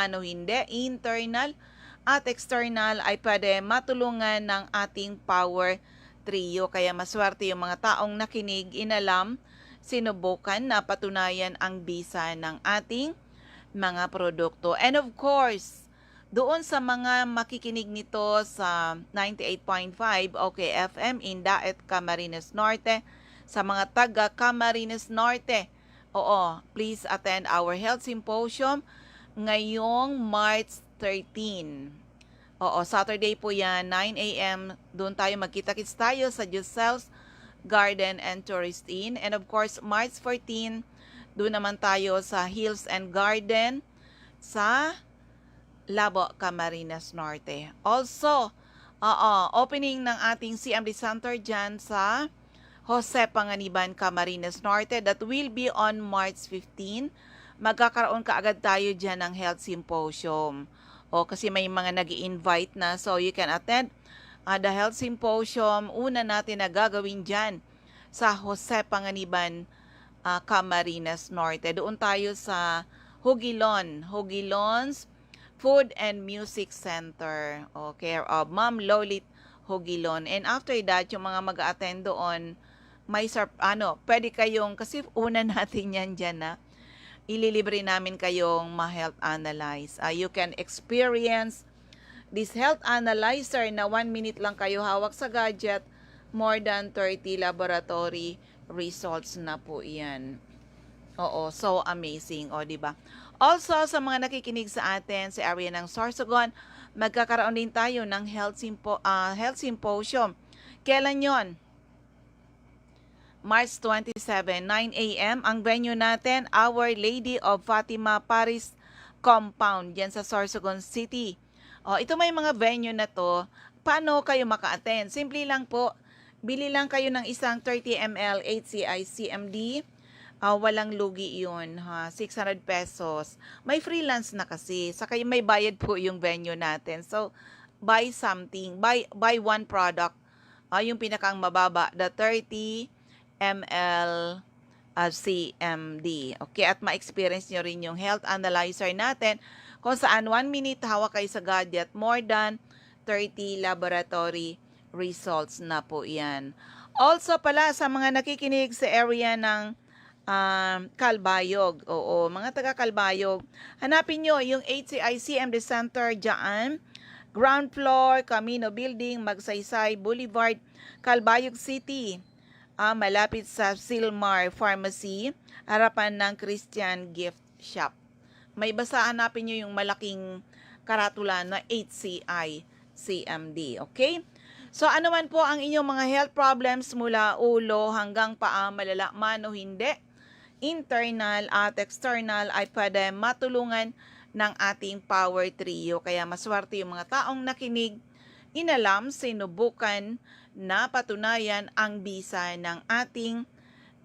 ano hindi, internal at external ay pwede matulungan ng ating power trio. Kaya maswerte yung mga taong nakinig, inalam, sinubukan na patunayan ang bisa ng ating mga produkto. And of course, doon sa mga makikinig nito sa 98.5 OKFM in Daet, Camarines Norte, sa mga taga Camarines Norte, oo, please attend our health symposium ngayong March 13. Oo, Saturday po yan, 9 a.m. Doon tayo magkita-kits tayo sa Giselle's Garden and Tourist Inn. And of course, March 14, doon naman tayo sa Hills and Garden sa Labo, Camarines Norte. Also, opening ng ating CMD Center dyan sa Jose Panganiban, Camarines Norte. That will be on March 15. Magkakaroon kaagad tayo dyan ng health symposium. Kasi may mga nag-i-invite na, so you can attend the health symposium. Una natin na gagawin dyan sa Jose Panganiban, Camarines Norte. Doon tayo sa Hugilon's Food and Music Center. Care of Ma'am Lolit Hugilon. And after that, yung mga mag-attend doon, may pwede kayong, kasi una natin yan dyan na, ililibre namin kayong ma-health analyze. You can experience this health analyzer na 1 minute lang kayo hawak sa gadget, more than 30 laboratory results na po yan. Oo, so amazing, diba? Also, sa mga nakikinig sa atin sa area ng Sorsogon, magkakaroon din tayo ng health symposium. Kailan yon? March 27, 9 a.m. Ang venue natin, Our Lady of Fatima Paris Compound, yan sa Sorsogon City. Ito may mga venue na to. Paano kayo maka-attend? Simple lang po, bili lang kayo ng isang 30 ml HCI CMD. Walang lugi yun, 600 pesos. May freelance na kasi, saka may bayad po yung venue natin. So, buy something, buy one product. Yung pinakang mababa, the 30 ml CMD. Okay, at ma-experience nyo rin yung health analyzer natin kung saan 1 minute hawak kayo sa gadget, more than 30 laboratory results na po yan. Also pala sa mga nakikinig sa area ng Calbayog, mga taga Calbayog, hanapin nyo yung HCI CMD Center dyan, ground floor, Camino Building, Magsaysay Boulevard, Calbayog City. Malapit sa Silmar Pharmacy, harapan ng Christian Gift Shop. May basa, hanapin nyo yung malaking karatula na HCI CMD, okay? So ano man po ang inyong mga health problems mula ulo hanggang paa, malala man o hindi, internal at external, ay pwede matulungan ng ating power trio. Kaya maswerte yung mga taong nakinig, inalam, sinubukan, na patunayan ang bisa ng ating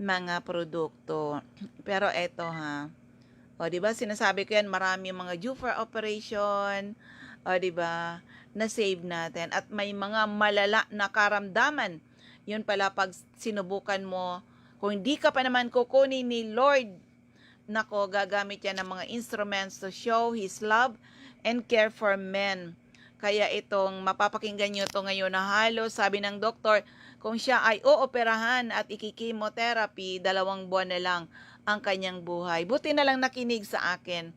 mga produkto. Pero eto di ba sinasabi ko yan, marami mga due for operation, di ba, na save natin. At may mga malala na karamdaman. Yun pala pag sinubukan mo, kung hindi ka pa naman kukunin ni Lord, nako, gagamit yan ng mga instruments to show His love and care for men. Kaya itong mapapakinggan nyo to ngayon na halos, sabi ng doktor, kung siya ay ooperahan at ikikimotherapy, 2 buwan na lang ang kanyang buhay. Buti na lang nakinig sa akin.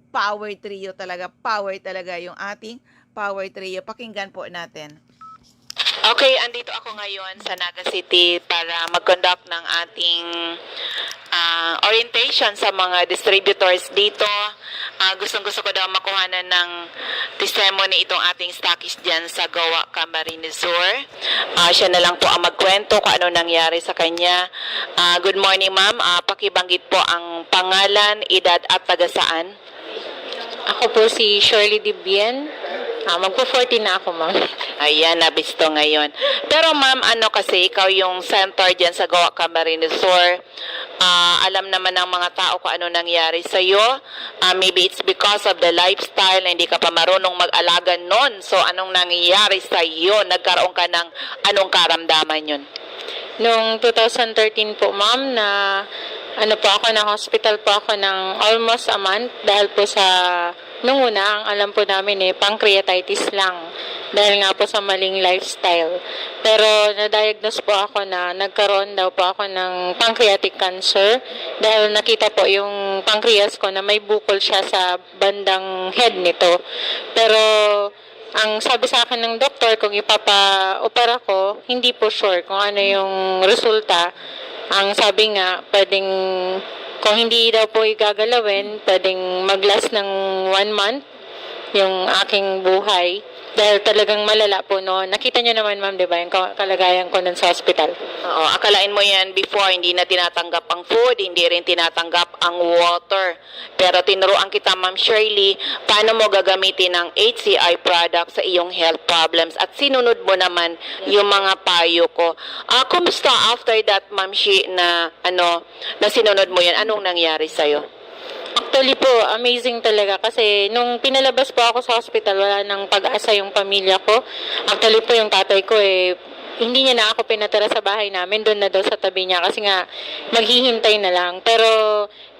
Power trio talaga, power talaga yung ating power trio. Pakinggan po natin. Okay, andito ako ngayon sa Naga City para mag-conduct ng ating orientation sa mga distributors dito. Gustong-gusto ko daw makuhanan ng testimony itong ating stockist dyan sa Goa, Camarines Sur. Siya na lang po ang magkwento kung ano nangyari sa kanya. Good morning, ma'am. Pakibanggit po ang pangalan, edad at taga-saan. Ako po si Shirley Dibien. Magpo-40 na ako, ma'am. Ayan, nabisto ngayon. Pero ma'am, kasi ikaw yung center dyan sa Goa, Camarines Sur. Alam naman ng mga tao kung ano nangyari sa'yo. Maybe it's because of the lifestyle na hindi ka pa marunong mag-alaga nun. So, anong nangyayari sa'yo? Nagkaroon ka ng anong karamdaman yun? Noong 2013 po, ma'am, na hospital po ako ng almost a month dahil po sa nung una, ang alam po namin pancreatitis lang dahil nga po sa maling lifestyle. Pero na-diagnose po ako na nagkaroon daw po ako ng pancreatic cancer dahil nakita po yung pancreas ko na may bukol siya sa bandang head nito. Pero ang sabi sa akin ng doktor, kung ipapa-opera ko, hindi po sure kung ano yung resulta. Ang sabi nga, kung hindi daw po igagalawin, pwedeng mag-last ng 1 month yung aking buhay. Dahil talagang malala po noon. Nakita niyo naman, ma'am, di ba, yung kalagayan ko nun sa hospital. Oo, akalain mo yan before, hindi na tinatanggap ang food, hindi rin tinatanggap ang water. Pero tinuruan kita, Ma'am Shirley, paano mo gagamitin ang HCI product sa iyong health problems at sinunod mo naman yung mga payo ko. Kumusta after that, Ma'am Shi, na sinunod mo yan? Anong nangyari sa'yo? Actually po, amazing talaga kasi nung pinalabas po ako sa hospital, wala nang pag-asa yung pamilya ko. Actually po, yung tatay ko hindi niya na ako pinatira sa bahay namin, doon na daw sa tabi niya kasi nga maghihintay na lang. Pero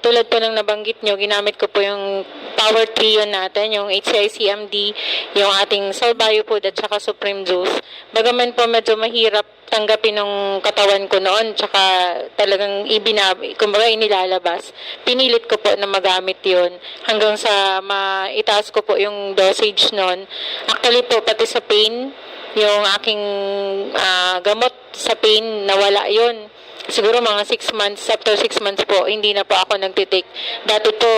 tulad po ng nabanggit nyo, ginamit ko po yung Power Trio natin, yung HCI CMD, yung ating Salbayo Food at saka Supreme Juice. Bagaman po medyo mahirap tanggapin ng katawan ko noon, tsaka talagang kumbaga inilalabas. Pinilit ko po na magamit yun hanggang sa maitaas ko po yung dosage noon. Actually po, pati sa pain, yung aking gamot sa pain, nawala yun. Siguro mga 6 months, after 6 months po, hindi na po ako nagtitake. Dati po,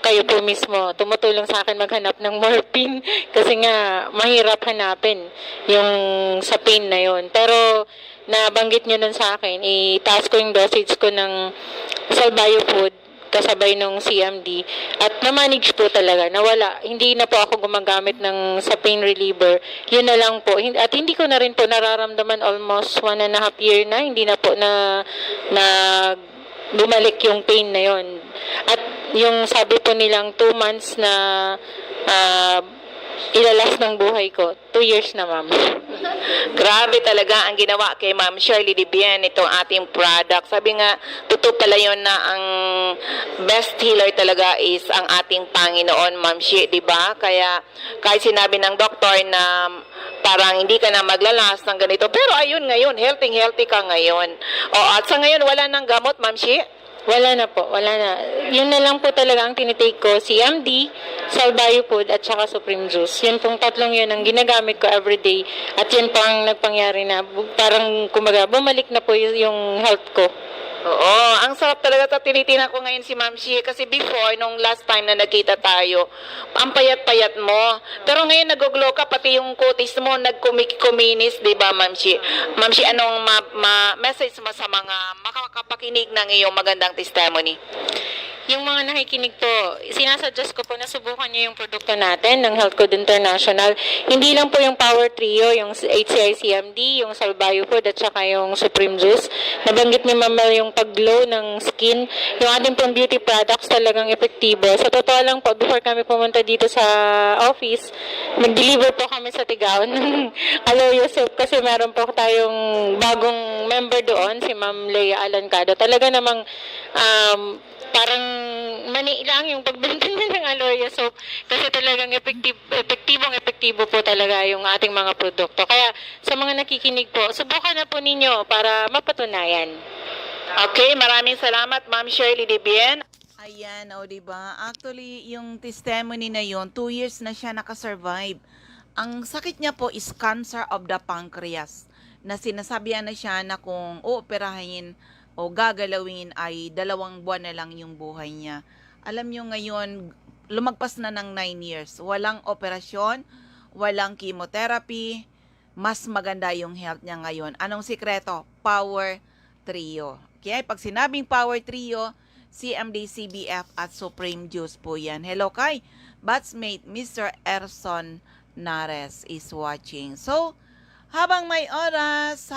kayo po mismo, tumutulong sa akin maghanap ng morphine kasi nga, mahirap hanapin yung sa pain na yun. Pero, nabanggit nyo nun sa akin, itaas ko yung dosage ko ng Salbayo Food, kasabay nung CMD, at na-manage po talaga, nawala. Hindi na po ako gumagamit ng sa pain reliever. Yun na lang po. At hindi ko na rin po nararamdaman almost 1.5 year na, hindi na po na bumalik yung pain na yun. At yung sabi po nilang 2 months na ilalas ng buhay ko, 2 years na, ma'am. Grabe talaga ang ginawa kay Ma'am Shirley Dibien, itong ating product. Sabi nga, totoo pala yun na ang best healer talaga is ang ating Panginoon, Ma'am Shi, di ba? Kaya kahit sinabi ng doktor na parang hindi ka na maglalas ng ganito, pero ayun ngayon, healthy ka ngayon. At sa ngayon, wala nang gamot, Ma'am Shi? Wala na po, wala na. Yun na lang po talaga ang tinitake ko, CMD, Salbayo Food, at saka Supreme Juice. Yun pong tatlong yun ang ginagamit ko everyday. At yun po ang nagpangyari na parang kumbaga bumalik na po yung health ko. Oo, ang sarap talaga. Tinitingnan ko ngayon si Ma'am Shi kasi before, nung last time na nagkita tayo, ang payat-payat mo. Pero ngayon nag-glow ka, pati yung kutis mo nagkumikinis, di ba, Ma'am Shi? Ma'am Shi, anong message mo sa mga makakapakinig ng iyong magandang testimony? Yung mga nakikinig po, sinasuggest ko po na subukan niyo yung produkto natin ng Health Code International. Hindi lang po yung Power Trio, yung HCI CMD, yung Salbayo Food, at saka yung Supreme Juice. Nabanggit ni Mama yung pag-glow ng skin. Yung ating pong beauty products talagang epektibo. Sa totoo lang po, before kami pumunta dito sa office, nag-deliver po kami sa Tigaon ng aloe soap kasi meron po tayong bagong member doon, si Ma'am Leia Alancado. Talaga namang parang mani lang yung pagbenta niya ng aloe soap kasi talagang epektibo po talaga yung ating mga produkto. Kaya sa mga nakikinig po, subukan na po ninyo para mapatunayan. Okay, maraming salamat, Ma'am Shirley Dibien. Ayan, diba? Actually, yung testimony na yon, 2 years na siya nakasurvive. Ang sakit niya po is cancer of the pancreas, na sinasabihan na siya na kung ooperahin o gagalawin ay 2 buwan na lang yung buhay niya. Alam nyo ngayon, lumagpas na ng 9 years. Walang operasyon, walang chemotherapy, mas maganda yung health niya ngayon. Anong sikreto? Power Trio. Okay, pag sinabing Power Trio, CMD, CBF at Supreme Juice po yan. Hello kay batchmate Mr. Erson Nares is watching. So, habang may oras,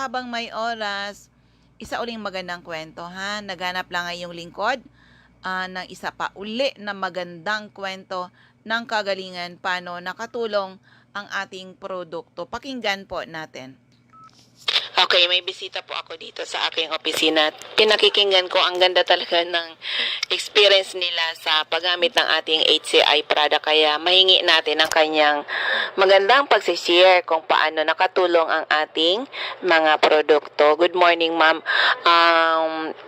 isa uling magandang kwento, ha? Naganap lang ngayong lingkod ng isa pa uli na magandang kwento ng kagalingan paano nakatulong ang ating produkto. Pakinggan po natin. Okay, may bisita po ako dito sa aking opisina. Pinakikinggan ko, ang ganda talaga ng experience nila sa paggamit ng ating HCI product. Kaya mahingi natin ang kanyang magandang pagsishare kung paano nakatulong ang ating mga produkto. Good morning, ma'am.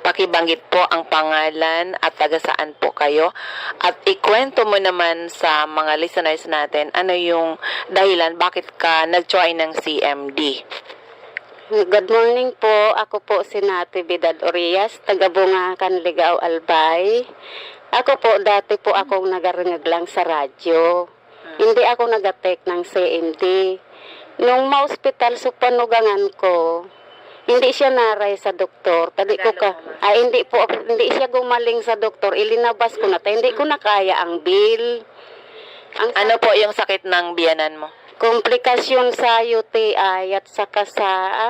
Pakibanggit po ang pangalan at taga saan po kayo. At ikwento mo naman sa mga listeners natin ano yung dahilan bakit ka nag-join ng CMD. Good morning po. Ako po si Natividad Orias, taga Bungakan, Ligao, Albay. Ako po, dati po akong nagarinig lang sa radyo. Hindi ako nag-take ng CMD. Nung ma-hospital sa panugangan ko, hindi siya naray sa doktor. Hindi siya gumaling sa doktor. Ilinabas ko na. Hindi ko na kaya ang bill. Ano po yung sakit ng biyanan mo? Komplikasyon sa UTI at saka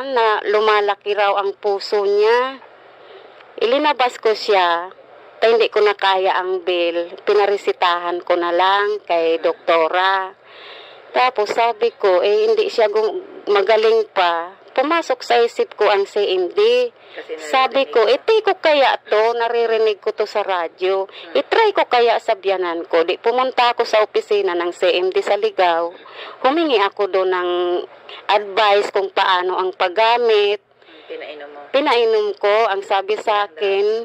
na lumalaki raw ang puso niya. Ilinabas ko siya, hindi ko na kaya ang bill. Pinaresitahan ko na lang kay doktora. Tapos sabi ko, hindi siya magaling pa. Pumasok sa isip ko ang CMD. Sabi ko, itry ko kaya to, naririnig ko to sa radyo. Itry ko kaya sa biyanan ko. Di pumunta ako sa opisina ng CMD sa Ligao. Humingi ako doon ng advice kung paano ang paggamit. Pinainom mo? Pinainom ko. Ang sabi sa akin,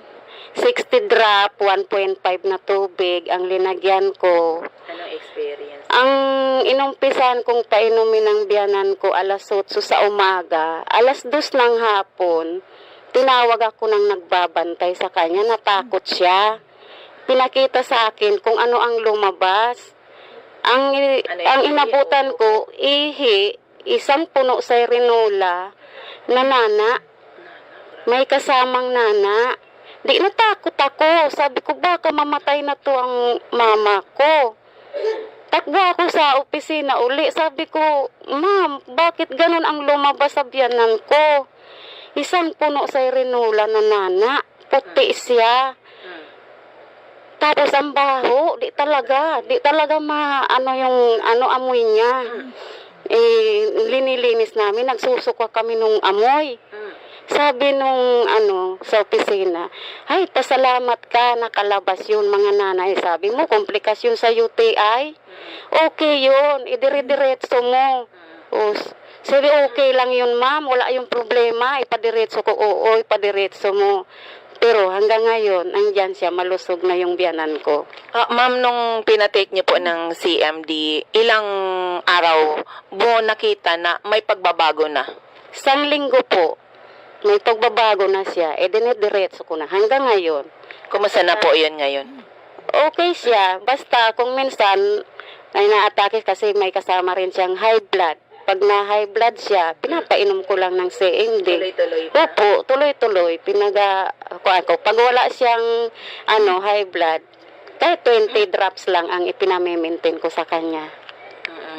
60 drop, 1.5 na tubig ang linagyan ko. Anong experience? Ang inumpisan kong painumin ng biyanan ko alas 8 sa umaga, alas 2 ng hapon, tinawag ako ng nagbabantay sa kanya, natakot siya. Pinakita sa akin kung ano ang lumabas. Ang inabutan ko, isang puno sa rinola na nana, may kasamang nana. Di natakot ako. Sabi ko, baka mamatay na to ang mama ko. Takbo ako sa opisina uli. Sabi ko, ma'am, bakit ganun ang lumabas sa biyanan ko? Isang puno sa rinula na nana. Puti siya. Tapos ang baho, di talaga amoy niya. Linilinis namin, nagsusuka kami nung amoy. Sabi nung sa opisina, ay, pasalamat ka, nakalabas yun mga nanay. Sabi mo, komplikasyon sa UTI? Okay yun, idire-diretso mo. Sabi, okay lang yun ma'am, wala yung problema, ipadiretso ko, oo, ipadiretso mo. Pero hanggang ngayon, andyan siya, malusog na yung biyanan ko. Ma'am, nung pinatake niyo po ng CMD, ilang araw mo nakita na may pagbabago na? 1 linggo po. May pagbabago na siya, dinediretso ko na hanggang ngayon. Kumusta na po yun ngayon? Okay siya, basta kung minsan ay naatake kasi may kasama rin siyang high blood. Pag na high blood siya, pinapainom ko lang ng CMD. Tuloy-tuloy pa? Opo, tuloy-tuloy. Pag wala siyang high blood, kahit 20 drops lang ang ipinamimintin ko sa kanya.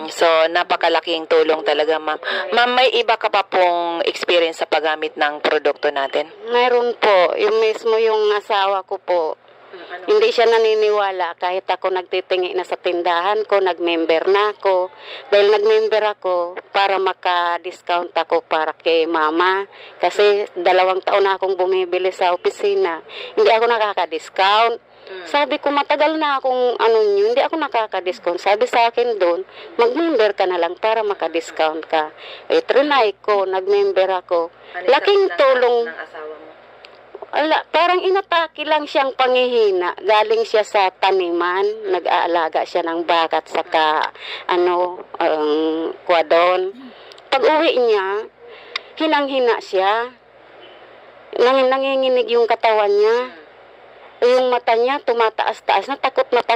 So, napakalaking tulong talaga, ma'am. Ma'am, may iba ka pa pong experience sa paggamit ng produkto natin? Mayroon po. Yung mismo yung asawa ko po. Hindi siya naniniwala kahit ako nagtitingi na sa tindahan ko, nag-member na ako. Dahil nag-member ako para maka-discount ako para kay mama. Kasi 2 taon na akong bumibili sa opisina. Hindi ako nakaka-discount. Sabi ko, matagal na akong hindi ako nakaka-discount. Sabi sa akin doon, mag-member ka na lang para maka-discount ka. Trinay ko, nag-member ako. Laking tulong. Parang inatake lang siyang pangihina. Galing siya sa taniman, nag-aalaga siya ng baka at saka kwadon. Pag uwi niya, hinang-hina siya. Nanginginig yung katawan niya. Yung mata niya tumataas-taas na takot na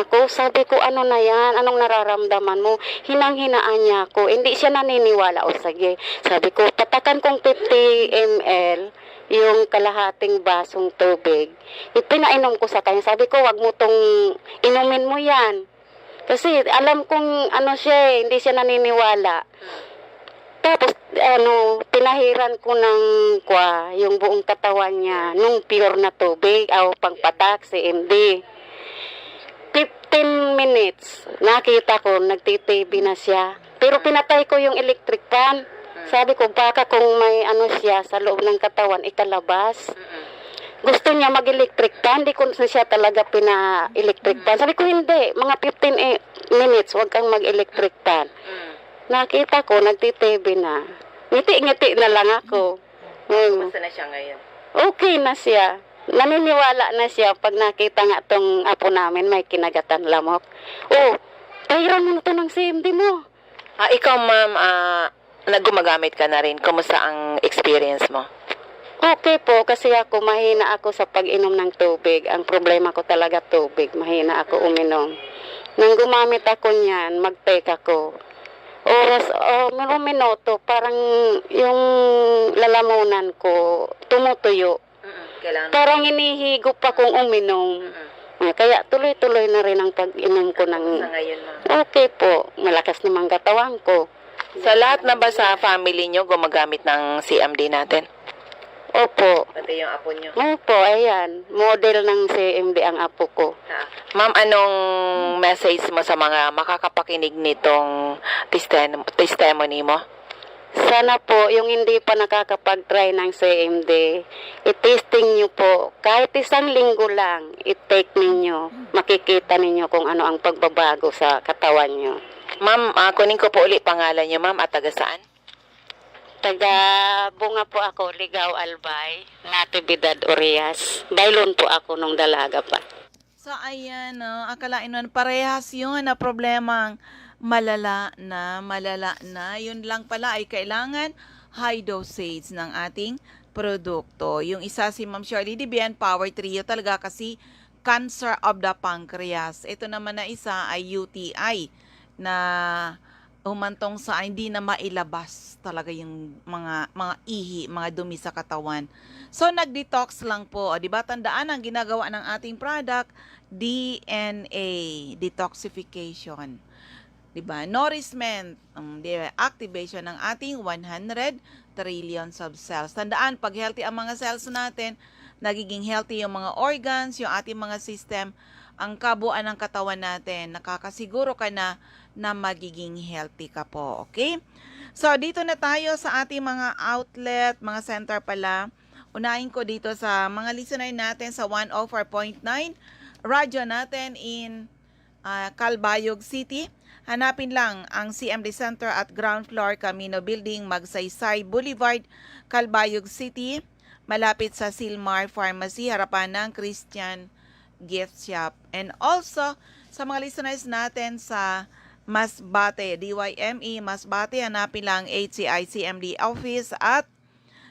ako. Sabi ko, ano na yan? Anong nararamdaman mo? Hinang-hinaan niya ako. Hindi siya naniniwala. O sige. Sabi ko, patakan kong 50 ml yung kalahating basong tubig. Ipinainom ko sa kanya. Sabi ko, wag mo tong inumin mo yan. Kasi alam kong siya, hindi siya naniniwala. Tapos, pinahiran ko ng yung buong katawan niya, nung pure na tubig, pangpatak, CMD. 15 minutes, nakita ko, nagtitv na siya. Pero pinatay ko yung electric fan. Sabi ko, baka kung may ano siya sa loob ng katawan, ikalabas. Gusto niya mag-electric fan, di ko na siya talaga pina-electric fan. Sabi ko, hindi, mga 15 minutes, huwag kang mag-electric fan. Nakita ko, nagtitv na. Ngiti-ngiti na lang ako. Kumusta na siya ngayon? Okay na siya. Naniniwala na siya pag nakita nga tong apo namin may kinagatan lamok. Oh, pahiram mo na to ng CMD mo. Ikaw, ma'am, naggumagamit ka na rin. Kumusta ang experience mo? Okay po, kasi ako mahina ako sa pag-inom ng tubig. Ang problema ko talaga tubig. Mahina ako uminom. Nang gumamit ako niyan, mag-take ako. Oras, minuto, parang yung lalamunan ko tumutuyo. Kailangan. Parang hinihigop pa kung uminom. Kaya tuloy-tuloy na rin ang pag-inom ko ng... Sa ngayon, ma'am. Okay po, malakas naman katawan ko. Sa lahat na ba sa family nyo gumagamit ng CMD natin? Opo. Pati yung apo nyo. Opo, ayan. Model ng CMD ang apo ko. Ma'am, anong message mo sa mga makakapakinig nitong testimony mo? Sana po, yung hindi pa nakakapag-try ng CMD, i-testing nyo po. Kahit isang linggo lang, i-take ninyo. Makikita ninyo kung ano ang pagbabago sa katawan nyo. Ma'am, kunin ko po ulit pangalan nyo, ma'am, at taga saan? Taga Bunga po ako, Ligaw Albay, Natividad Urias. Bailon po ako nung dalaga pa. So ayan, akalain nun, parehas yun na problemang malala na. Yun lang pala ay kailangan high dosage ng ating produkto. Yung isa si Ma'am Shirley Dibian, Power Trio talaga kasi cancer of the pancreas. Ito naman na isa ay UTI na humantong sa hindi na mailabas talaga yung mga ihi, mga dumi sa katawan. So nag-detox lang po, 'di ba? Tandaan ang ginagawa ng ating product, DNA detoxification. 'Di ba? Nourishment, activation ng ating 100 trillions of cells. Tandaan, pag healthy ang mga cells natin, nagiging healthy yung mga organs, yung ating mga system, ang kabuuan ng katawan natin, nakakasiguro ka na magiging healthy ka po, okay? So, dito na tayo sa ating mga outlet, mga center pala. Unahin ko dito sa mga listener natin sa 104.9, radyo natin in Calbayog City. Hanapin lang ang CMD Center at ground floor Camino Building, Magsaysay Boulevard, Calbayog City. Malapit sa Silmar Pharmacy, harapan ng Christian Gift Shop. And also, sa mga listeners natin sa Masbate, DYME, Masbate, hanapin lang HCI CMD Office at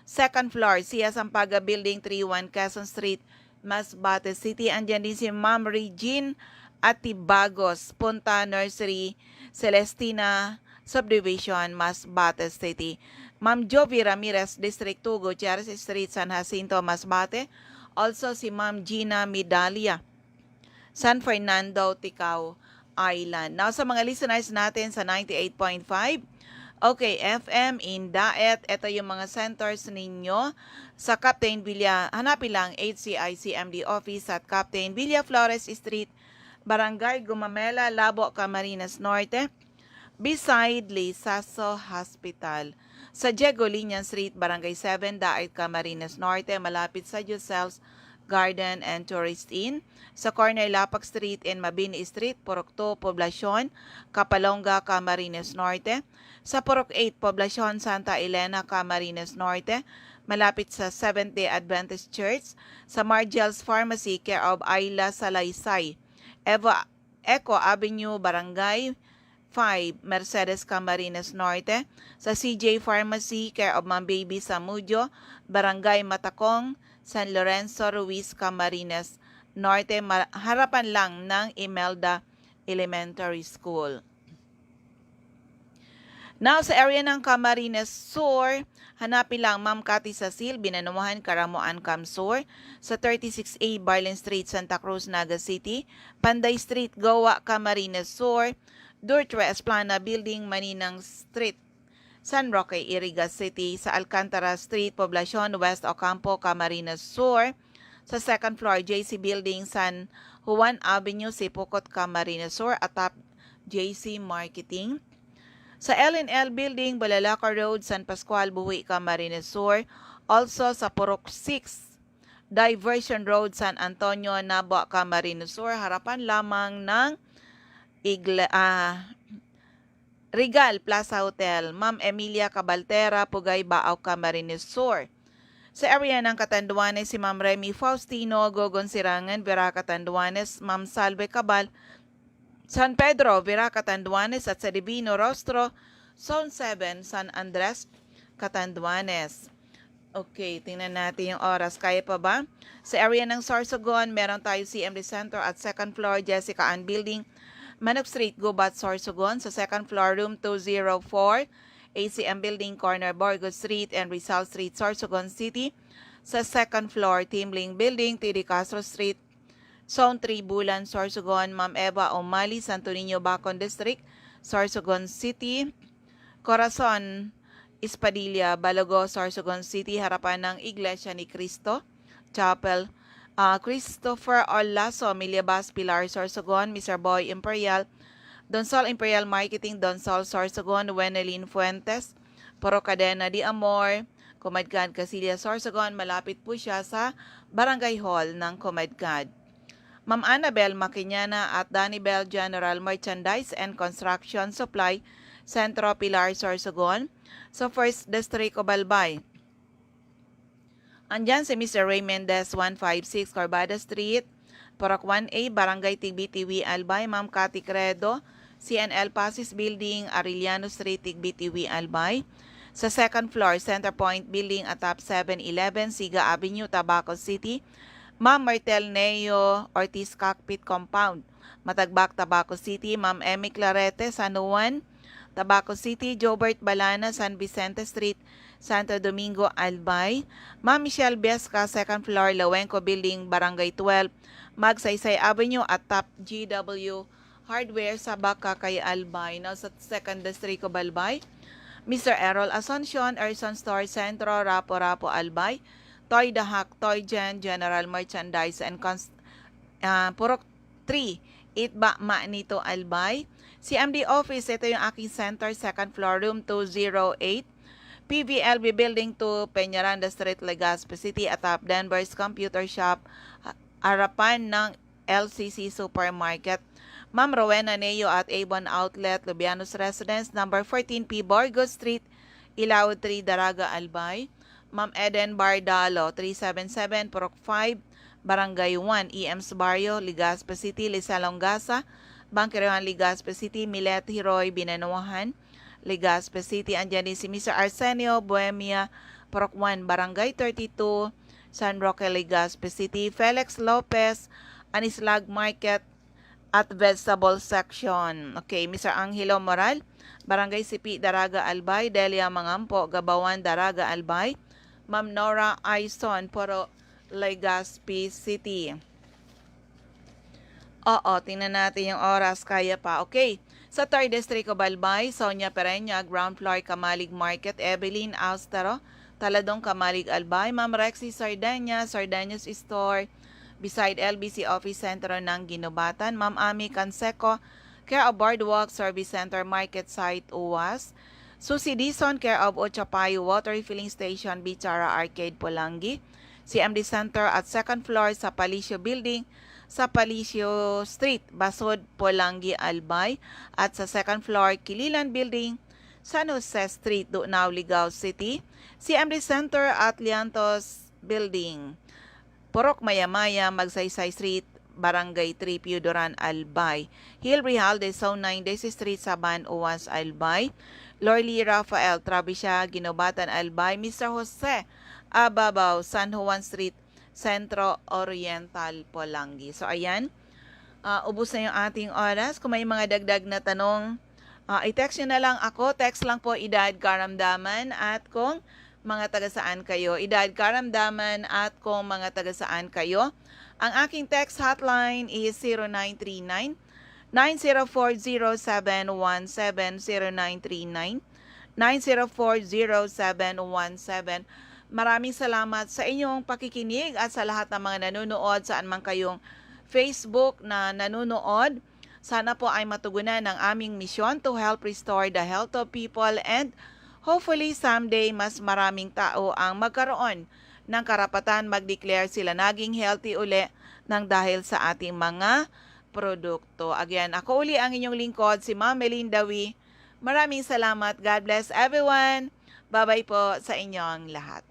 second floor, Sia Sampaga Building, 31 Quezon Street, Masbate City. Andyan din si Ma'am Regine Atibagos, Punta Nursery, Celestina Subdivision, Masbate City. Ma'am Jovi Ramirez, District 2, Gutierrez Street, San Jacinto, Masbate. Also si Ma'am Gina Midalia, San Fernando, Ticao Island. Now sa mga listeners natin sa 98.5, okay, FM in Daet, ito yung mga centers ninyo sa Captain Villa. Hanapin lang HCI CMD Office at Captain Villa Flores Street, Barangay Gumamela, Labo, Camarines Norte, beside Lisaso Hospital. Sa Diego Liñan Street, Barangay 7, Daet, Camarines Norte, malapit sa Josel's Garden and Tourist Inn. Sa corner Lapak Street and Mabini Street, Purok 2, Poblacion, Kapalonga, Camarines Norte. Sa Purok 8, Poblacion, Santa Elena, Camarines Norte, malapit sa Seventh-day Adventist Church. Sa Margel's Pharmacy, care of Ayla Salaysay, Eco Avenue, Barangay 5, Mercedes, Camarines Norte. Sa CJ Pharmacy, care of Ma'am Baby Samudio, Barangay Matacong, San Lorenzo, Ruiz, Camarines Norte, harapan lang ng Imelda Elementary School. Now, sa area ng Camarines Sur, hanapin lang Ma'am Cathy Sasil, Binanuhan, Karamuan, Camsur. Sa 36A, Barlin Street, Santa Cruz, Naga City. Panday Street, Goa, Camarines Sur. Durtre Esplana Building, Maninang Street, San Roque, Iriga City. Sa Alcantara Street, Poblacion, West Ocampo, Camarines Sur. Sa second floor, JC Building, San Juan Avenue, Sipocot, Camarines Sur. Atap JC Marketing. Sa L&L Building, Balalaca Road, San Pascual, Buhi, Camarines Sur. Also sa Purok 6, Diversion Road, San Antonio, Nabo, Camarines Sur. Harapan lamang ng Regal Plaza Hotel, Ma'am Emilia Cabaltera, Pugay, Baaw, Camarines Sur. Sa area ng Catanduanes, si Ma'am Remy Faustino, Gogon Sirangan, Vera Catanduanes, Ma'am Salve Cabal, San Pedro, Vera Catanduanes at sa Divino Rostro, Zone 7, San Andres, Catanduanes. Okay, tingnan natin yung oras. Kaya pa ba? Sa area ng Sorsogon, meron tayo CMD Center at second floor, Jessica Ann Building, Manok Street, Gubat, Sorsogon. Sa second floor, room 204, ACM Building, corner Borgo Street and Rizal Street, Sorsogon City. Sa second floor, Timling Building, TD Castro Street, Zone 3, Bulan, Sorsogon. Ma'am Eva O'Malley, Santo Niño, Bacon District, Sorsogon City. Corazon Espadilla, Balogo, Sorsogon City, harapan ng Iglesia ni Cristo Chapel. Christopher Olaso, Miliabas, Pilar, Sorsogon. Mr. Boy Imperial, Donsol Imperial Marketing, Donsol, Sorsogon. Wenelin Fuentes, Puro Cadena de Amor, Comadcad, Casillas, Sorsogon. Malapit po siya sa Barangay Hall ng Comadcad. Ma'am Annabel Maquiñana at Danibel General Merchandise and Construction Supply, Centro Pilar, Sorsogon. So First District of Albay. Andyan si Mr. Ray Mendez, 156 Corbada Street, Porok 1A, Barangay Tigbitiwi, Albay. Ma'am Cathy Credo, CNL Pasis Building, Arellano Street, Tigbitiwi, Albay. Sa second floor, Center Point Building at Top 711, Siga Avenue, Tabaco City. Ma'am Martel Neo, Ortiz Cockpit Compound, Matagbak, Tabaco City. Ma'am Emmy Clarete, San Juan, Tabaco City. Jobert Balana, San Vicente Street, Santo Domingo, Albay. Ma'am Michelle Biesca, second floor, Lawenco Building, Barangay 12, Magsaysay Avenue at Top GW Hardware sa Bakakay, Albay. Now sa second district of Albay, Mr. Errol Asuncion, Erson Store Centro, Rapo-Rapo, Albay. Toy Dahak, Toy Gen, General Merchandise and Purok 3, Itba, Manito, Albay. CMD Office, ito yung aking center, second floor, room 208. PVLB Building 2, Peñaranda Street, Legazpi City, atap Denver's Computer Shop, harapan ng LCC Supermarket. Ma'am Rowena Neo at Avon Outlet, Lubianos Residence, number 14P, Borgo Street, Ilao 3, Daraga, Albay. Ma'am Eden Bardalo, 377, Purok 5, Barangay 1, EMS Barrio, Legazpi City, Lisalongasa, Bangkirehan, Legazpi City, Milet Hiroy, Binanuahan, Legazpi City. Andyan din si Mr. Arsenio Bohemia, Purok 1, Barangay 32, San Roque, Legazpi City. Felix Lopez, Anislag Market at Vegetable Section. Okay, Mr. Angelo Moral, Barangay Sipi, Daraga, Albay. Delia Mangampo, Gabawan, Daraga, Albay. Ma'am Nora Aison, Puro Legazpi City. Oo, tingnan natin yung oras. Kaya pa. Okay. Sa 3rd District of Albay, Sonia Pereña, ground floor, Kamalig Market. Evelyn Austero, Taladong, Kamalig, Albay. Ma'am Rexy Sardenya, Sardenyas Store, beside LBC Office Center ng Ginubatan. Ma'am Ami Canseco, care of Boardwalk Service Center, Market Site, UWAS. Susie Dison, care of Ochapayo Water Refilling Station, Bichara Arcade, Polangi. CMD Center at second floor sa Palicio Building, sa Palicio Street, Basod, Polangi, Albay. At sa second floor, Kililan Building, San Jose Street, Dunao, Ligao City. CMD Center at Liantos Building, Purok Mayamaya, Magsaysay Street, Barangay 3, Piudoran, Albay. Hill Rijalde, Zone 9, Daisy Street, Saban, Uwas, Albay. Lorly Rafael, Trabisha, Ginobatan, Albay. Mr. Jose Ababaw, San Juan Street, Centro Oriental, Polangi. So ayan, ubos na yung ating oras. Kung may mga dagdag na tanong, i-text nyo na lang ako. Text lang po, Idad Karamdaman. At kung mga taga-saan kayo, Idad Karamdaman. At kung mga taga-saan kayo, ang aking text hotline is 0939 9040717, 0939 9040717. Maraming salamat sa inyong pakikinig at sa lahat ng mga nanonood saan man kayong Facebook na nanonood. Sana po ay matugunan ang aming misyon to help restore the health of people and hopefully someday mas maraming tao ang magkaroon ng karapatan mag-declare sila naging healthy uli nang dahil sa ating mga produkto. Again, ako uli ang inyong lingkod, si Ma'am Melinda Wee. Maraming salamat. God bless everyone. Bye-bye po sa inyong lahat.